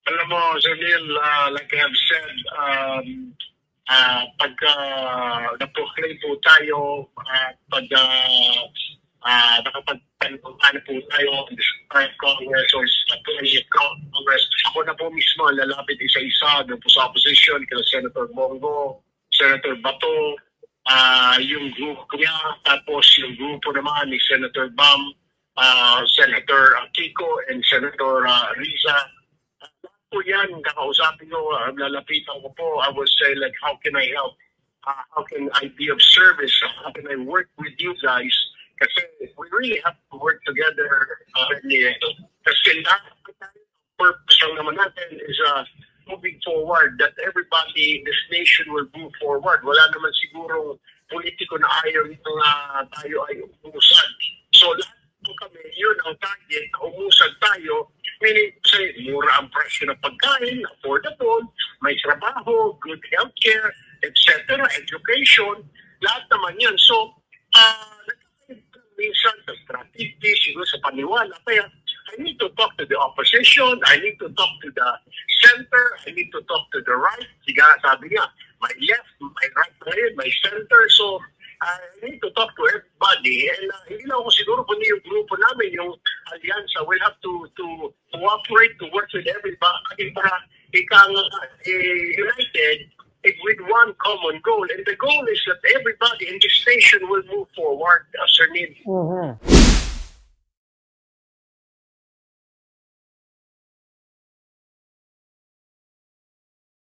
Alam mo, Sir Neil, like I have said, pagka na-proclaim po tayo, nakapag-ano po tayo on the Congress or sa 20th Congress, ako na po mismo lalapit isa-isa doon po sa opposition, kila Senator Bongo, Senator Bato, yung grupo niya, tapos yung grupo naman ni Senator Bam, Senator Kiko, and Senator Riza. Po yan, kakausapin ko, lalapitan ko po, I would say like, how can I help? How can I be of service? How can I work with you guys? Kasi we really have to work together. Kasi purpose lang naman natin is moving forward, that everybody in this nation will move forward. Wala naman sigurong politiko na ayaw nito na tayo ay umusad. So lahat po kami, yun ang target, umusad tayo, meaning say, mura ang presyo ng pagkain, affordable, may trabaho, good healthcare, etc., education, lahat naman yan. So, minsan sa strategy, siguro sa paniwala, kaya I need to talk to the opposition, I need to talk to the center, I need to talk to the right. Siga, sabi niya, my left, my right, my center. So, I need to talk to everybody. And hindi lang ako siguro kundi yung grupo namin, yung alyansa, will have to cooperate, to work with everybody para united with one common goal. And the goal is that everybody in this nation will move forward, Sir Neil.